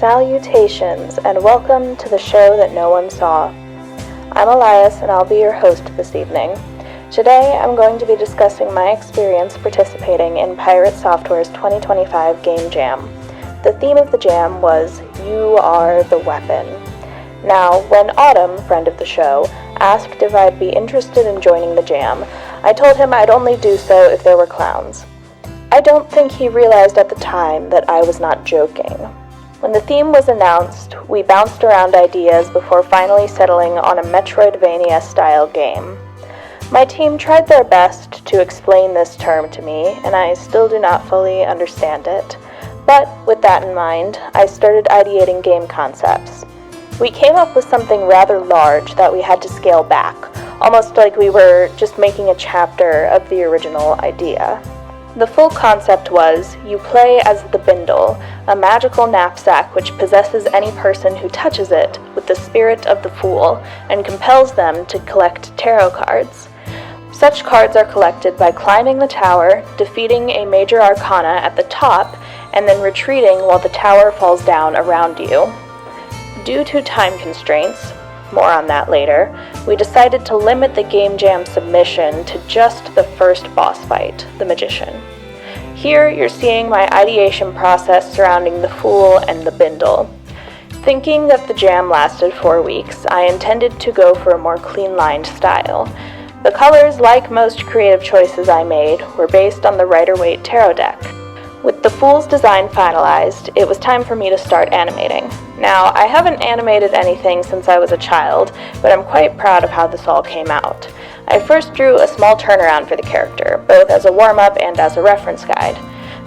Salutations, and welcome to the show that no one saw. I'm Elias, and I'll be your host this evening. Today, I'm going to be discussing my experience participating in Pirate Software's 2025 Game Jam. The theme of the jam was, "You are the weapon." Now, when Autumn, friend of the show, asked if I'd be interested in joining the jam, I told him I'd only do so if there were clowns. I don't think he realized at the time that I was not joking. When the theme was announced, we bounced around ideas before finally settling on a Metroidvania-style game. My team tried their best to explain this term to me, and I still do not fully understand it. But with that in mind, I started ideating game concepts. We came up with something rather large that we had to scale back, almost like we were just making a chapter of the original idea. The full concept was, you play as the Bindle, a magical knapsack which possesses any person who touches it with the spirit of the Fool and compels them to collect tarot cards. Such cards are collected by climbing the tower, defeating a major arcana at the top, and then retreating while the tower falls down around you. Due to time constraints, more on that later, we decided to limit the Game Jam submission to just the first boss fight, the Magician. Here you're seeing my ideation process surrounding the Fool and the Bindle. Thinking that the jam lasted 4 weeks, I intended to go for a more clean-lined style. The colors, like most creative choices I made, were based on the Rider-Waite tarot deck. With the Fool's design finalized, it was time for me to start animating. Now, I haven't animated anything since I was a child, but I'm quite proud of how this all came out. I first drew a small turnaround for the character, both as a warm-up and as a reference guide.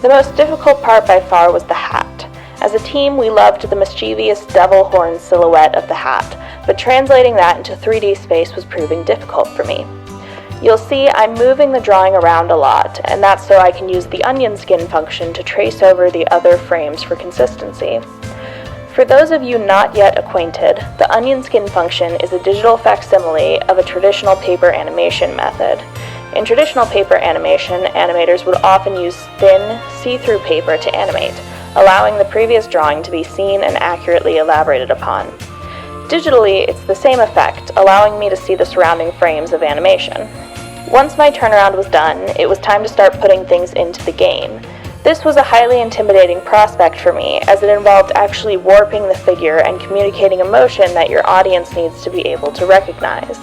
The most difficult part by far was the hat. As a team, we loved the mischievous devil horn silhouette of the hat, but translating that into 3D space was proving difficult for me. You'll see I'm moving the drawing around a lot, and that's so I can use the onion skin function to trace over the other frames for consistency. For those of you not yet acquainted, the onion skin function is a digital facsimile of a traditional paper animation method. In traditional paper animation, animators would often use thin, see-through paper to animate, allowing the previous drawing to be seen and accurately elaborated upon. Digitally, it's the same effect, allowing me to see the surrounding frames of animation. Once my turnaround was done, it was time to start putting things into the game. This was a highly intimidating prospect for me, as it involved actually warping the figure and communicating emotion that your audience needs to be able to recognize.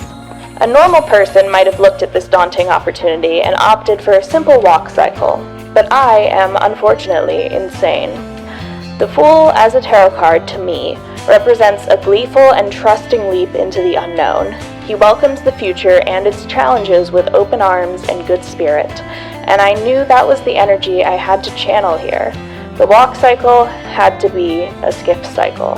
A normal person might have looked at this daunting opportunity and opted for a simple walk cycle, but I am unfortunately insane. The Fool as a tarot card, to me, represents a gleeful and trusting leap into the unknown. He welcomes the future and its challenges with open arms and good spirit, and I knew that was the energy I had to channel here. The walk cycle had to be a skip cycle.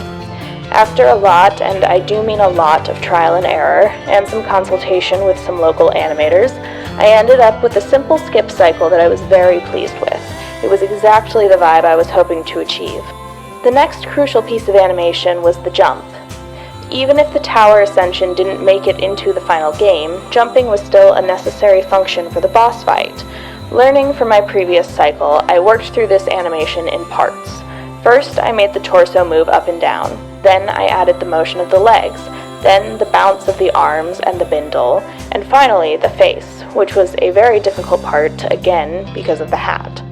After a lot, and I do mean a lot, of trial and error, and some consultation with some local animators, I ended up with a simple skip cycle that I was very pleased with. It was exactly the vibe I was hoping to achieve. The next crucial piece of animation was the jump. Even if the tower ascension didn't make it into the final game, jumping was still a necessary function for the boss fight. Learning from my previous cycle, I worked through this animation in parts. First, I made the torso move up and down. Then I added the motion of the legs, then the bounce of the arms and the Bindle, and finally the face, which was a very difficult part, again, because of the hat.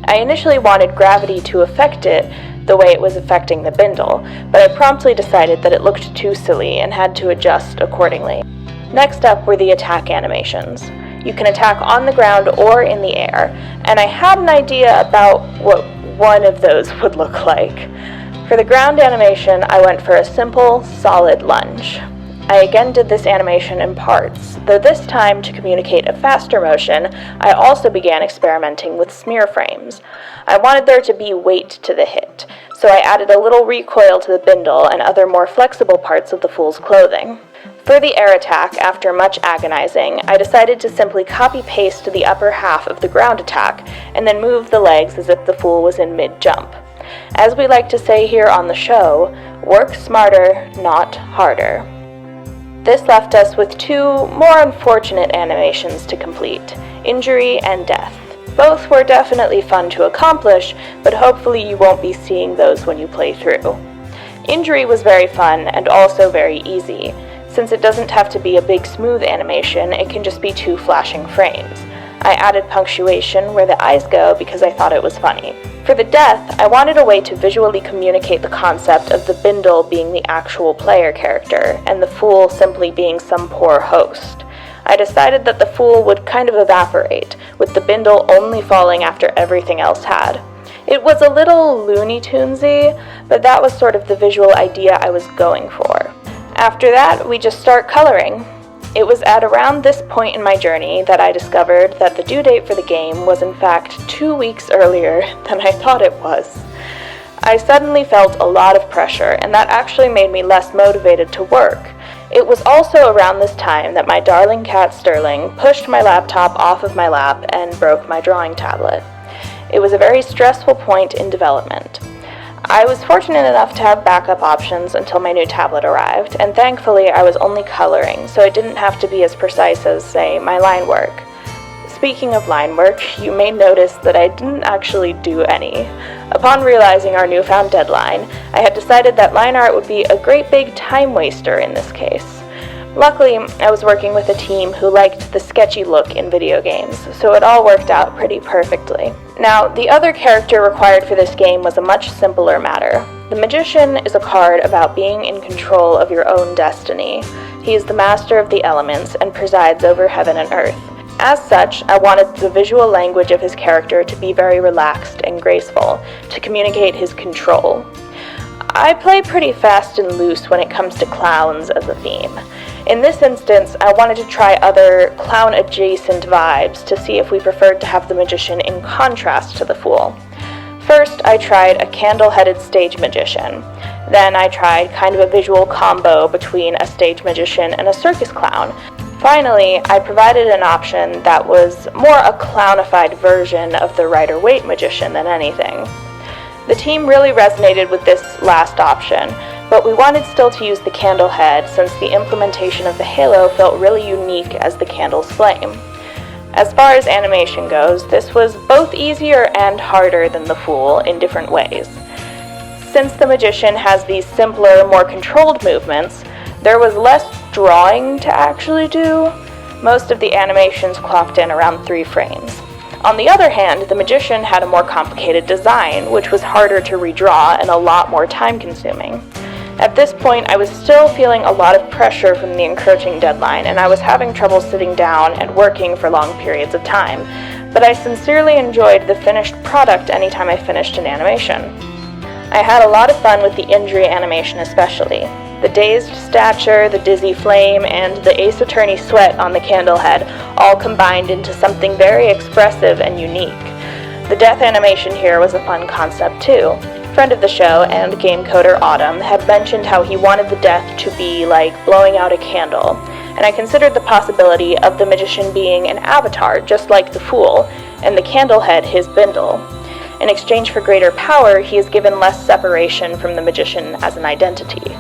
I initially wanted gravity to affect it the way it was affecting the Bindle, but I promptly decided that it looked too silly and had to adjust accordingly. Next up were the attack animations. You can attack on the ground or in the air, and I had an idea about what one of those would look like. For the ground animation, I went for a simple, solid lunge. I again did this animation in parts, though this time to communicate a faster motion, I also began experimenting with smear frames. I wanted there to be weight to the hit, so I added a little recoil to the Bindle and other more flexible parts of the Fool's clothing. For the air attack, after much agonizing, I decided to simply copy-paste the upper half of the ground attack, and then move the legs as if the Fool was in mid-jump. As we like to say here on the show, work smarter, not harder. This left us with two more unfortunate animations to complete, injury and death. Both were definitely fun to accomplish, but hopefully you won't be seeing those when you play through. Injury was very fun and also very easy. Since it doesn't have to be a big smooth animation, it can just be 2 flashing frames. I added punctuation where the eyes go because I thought it was funny. For the death, I wanted a way to visually communicate the concept of the Bindle being the actual player character, and the Fool simply being some poor host. I decided that the Fool would kind of evaporate, with the Bindle only falling after everything else had. It was a little Looney Tunesy, but that was sort of the visual idea I was going for. After that, we just start coloring. It was at around this point in my journey that I discovered that the due date for the game was in fact 2 weeks earlier than I thought it was. I suddenly felt a lot of pressure, and that actually made me less motivated to work. It was also around this time that my darling cat Sterling pushed my laptop off of my lap and broke my drawing tablet. It was a very stressful point in development. I was fortunate enough to have backup options until my new tablet arrived, and thankfully I was only coloring, so it didn't have to be as precise as, say, my line work. Speaking of line work, you may notice that I didn't actually do any. Upon realizing our newfound deadline, I had decided that line art would be a great big time waster in this case. Luckily, I was working with a team who liked the sketchy look in video games, so it all worked out pretty perfectly. Now, the other character required for this game was a much simpler matter. The Magician is a card about being in control of your own destiny. He is the master of the elements and presides over heaven and earth. As such, I wanted the visual language of his character to be very relaxed and graceful, to communicate his control. I play pretty fast and loose when it comes to clowns as a theme. In this instance, I wanted to try other clown-adjacent vibes to see if we preferred to have the Magician in contrast to the Fool. First, I tried a candle-headed stage magician. Then I tried kind of a visual combo between a stage magician and a circus clown. Finally, I provided an option that was more a clownified version of the Rider-Waite magician than anything. The team really resonated with this last option, but we wanted still to use the candle head since the implementation of the halo felt really unique as the candle's flame. As far as animation goes, this was both easier and harder than the Fool in different ways. Since the Magician has these simpler, more controlled movements, there was less drawing to actually do. Most of the animations clocked in around 3 frames. On the other hand, the Magician had a more complicated design, which was harder to redraw and a lot more time-consuming. At this point, I was still feeling a lot of pressure from the encroaching deadline, and I was having trouble sitting down and working for long periods of time, but I sincerely enjoyed the finished product anytime I finished an animation. I had a lot of fun with the injury animation especially. The dazed stature, the dizzy flame, and the Ace Attorney sweat on the candle head all combined into something very expressive and unique. The death animation here was a fun concept too. Friend of the show and game coder Autumn had mentioned how he wanted the death to be like blowing out a candle, and I considered the possibility of the Magician being an avatar just like the Fool, and the candle head his Bindle. In exchange for greater power, he is given less separation from the Magician as an identity.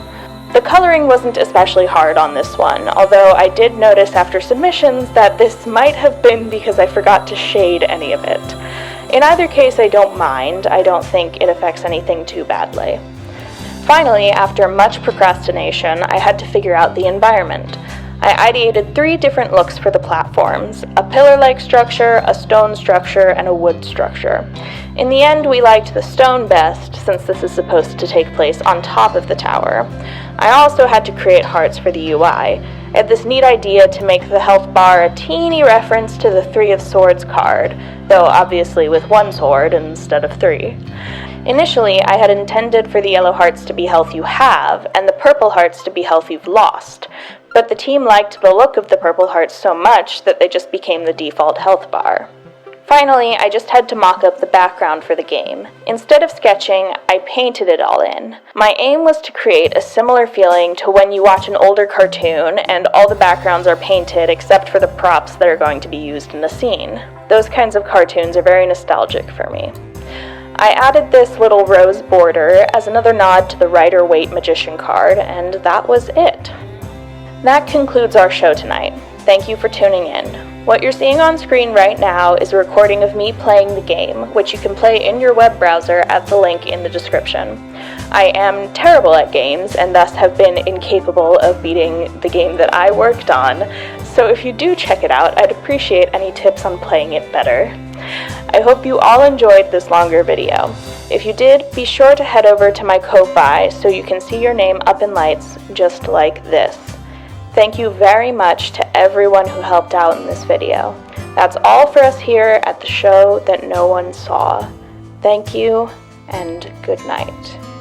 The coloring wasn't especially hard on this one, although I did notice after submissions that this might have been because I forgot to shade any of it. In either case, I don't mind. I don't think it affects anything too badly. Finally, after much procrastination, I had to figure out the environment. I ideated 3 different looks for the platforms: a pillar-like structure, a stone structure, and a wood structure. In the end, we liked the stone best, since this is supposed to take place on top of the tower. I also had to create hearts for the UI. I had this neat idea to make the health bar a teeny reference to the 3 of Swords card, though obviously with 1 sword instead of 3. Initially, I had intended for the yellow hearts to be health you have, and the purple hearts to be health you've lost, but the team liked the look of the purple hearts so much that they just became the default health bar. Finally, I just had to mock up the background for the game. Instead of sketching, I painted it all in. My aim was to create a similar feeling to when you watch an older cartoon and all the backgrounds are painted except for the props that are going to be used in the scene. Those kinds of cartoons are very nostalgic for me. I added this little rose border as another nod to the Rider-Waite Magician card, and that was it. That concludes our show tonight. thank you for tuning in. What you're seeing on screen right now is a recording of me playing the game, which you can play in your web browser at the link in the description. I am terrible at games and thus have been incapable of beating the game that I worked on, so if you do check it out, I'd appreciate any tips on playing it better. I hope you all enjoyed this longer video. If you did, be sure to head over to my Ko-Fi so you can see your name up in lights just like this. Thank you very much to everyone who helped out in this video. That's all for us here at the show that no one saw. Thank you, and good night.